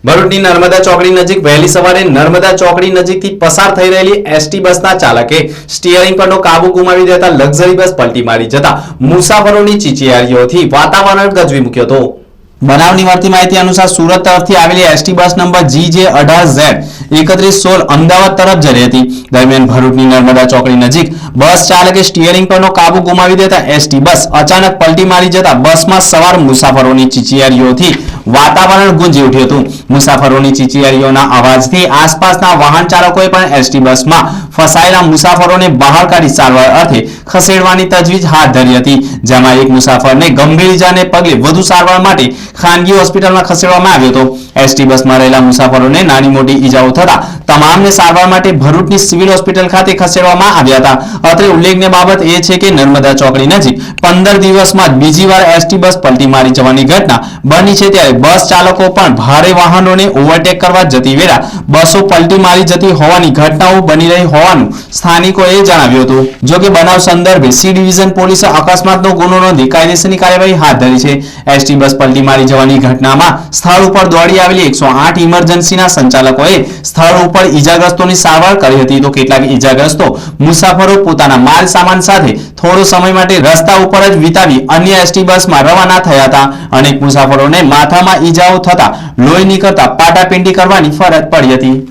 ભરૂચની નર્મદા ચોકડી નજીક વહેલી સવારે નર્મદા ચોકડી નજીકથી પસાર થઈ રહેલી એસટી બસના ચાલકે સ્ટીયરિંગ પરનો કાબુ ગુમાવી દેતા લક્ઝરી બસ પલટી મારી જતા મુસાફરોની ચીચિયારીઓથી વાતાવરણ ગજવી મૂક્યો હતો। બનાવની મળતી માહિતી અનુસાર સુરત તરફથી આવેલી ST bus number GJ18Z3116 Ahmedabad તરફ જઈ રહી હતી। દરમિયાન ભરૂચની નર્મદા ચોકડી નજીક બસ ચાલકે સ્ટીયરિંગ પરનો કાબુ ગુમાવી દેતા એસટી બસ અચાનક પલટી મારી જતા બસમાં સવાર મુસાફરોની ચીચિયારીઓથી વાતાવરણ ગુંજી ઉઠ્યું હતું। મુસાફરોની ચીચિયારીઓના અવાજથી આસપાસના વાહન ચાલકોએ પણ એસટી બસમાં ફસાયેલા મુસાફરોને બહાર કાઢી સારવાર અર્થે ખસેડવાની તજવીજ હાથ ધરી હતી, જેમાં એક મુસાફરને ગંભીર ઇજાને પગલે વધુ સારવાર માટે ખાનગી હોસ્પિટલમાં ખસેડવામાં આવ્યો હતો। એસટી બસમાં રહેલા મુસાફરોને નાની મોટી ઈજાઓ થતા તમામને સારવાર માટે ભરૂચની સિવિલ હોસ્પિટલ ખાતે ખસેડવામાં આવ્યા હતા। અત્રે ઉલ્લેખનીય બાબત એ છે કે નર્મદા ચોકડી નજીક 15 દિવસમાં બીજી વાર એસટી બસ પલટી મારી જવાની ઘટના બની છે, ત્યારે બસ ચાલકો પણ ભારે વાહનોને ઓવરટેક કરવા જતી વેળા બસો પલટી મારી જતી હોવાની ઘટનાઓ બની રહી હોવાનું સ્થાનિકોએ જણાવ્યું હતું। જો કે બનાવ સંદર્ભે સી ડિવિઝન પોલીસે અકસ્માતનો ગુનો નોંધી કાયદેસરની કાર્યવાહી હાથ ધરી છે। એસટી બસ પલટી મારી જવાની ઘટનામાં સ્થળ ઉપર દોડી આવેલી 108 ઇમરજન્સીના સંચાલકોએ સ્થળ ઉપર ઈજાગ્રસ્તોની સારવાર કરી હતી, તો કેટલાક ઈજાગ્રસ્તો મુસાફરો પોતાના માલ સામાન સાથે થોડો સમય માટે રસ્તા ઉપર જ વિતાવી અન્ય એસટી બસમાં રવાના થયા હતા। અનેક મુસાફરોને માથામાં ઈજાઓ થતા લોહી નીકળતા પાટાપિંડી કરવાની ફરજ પડી હતી।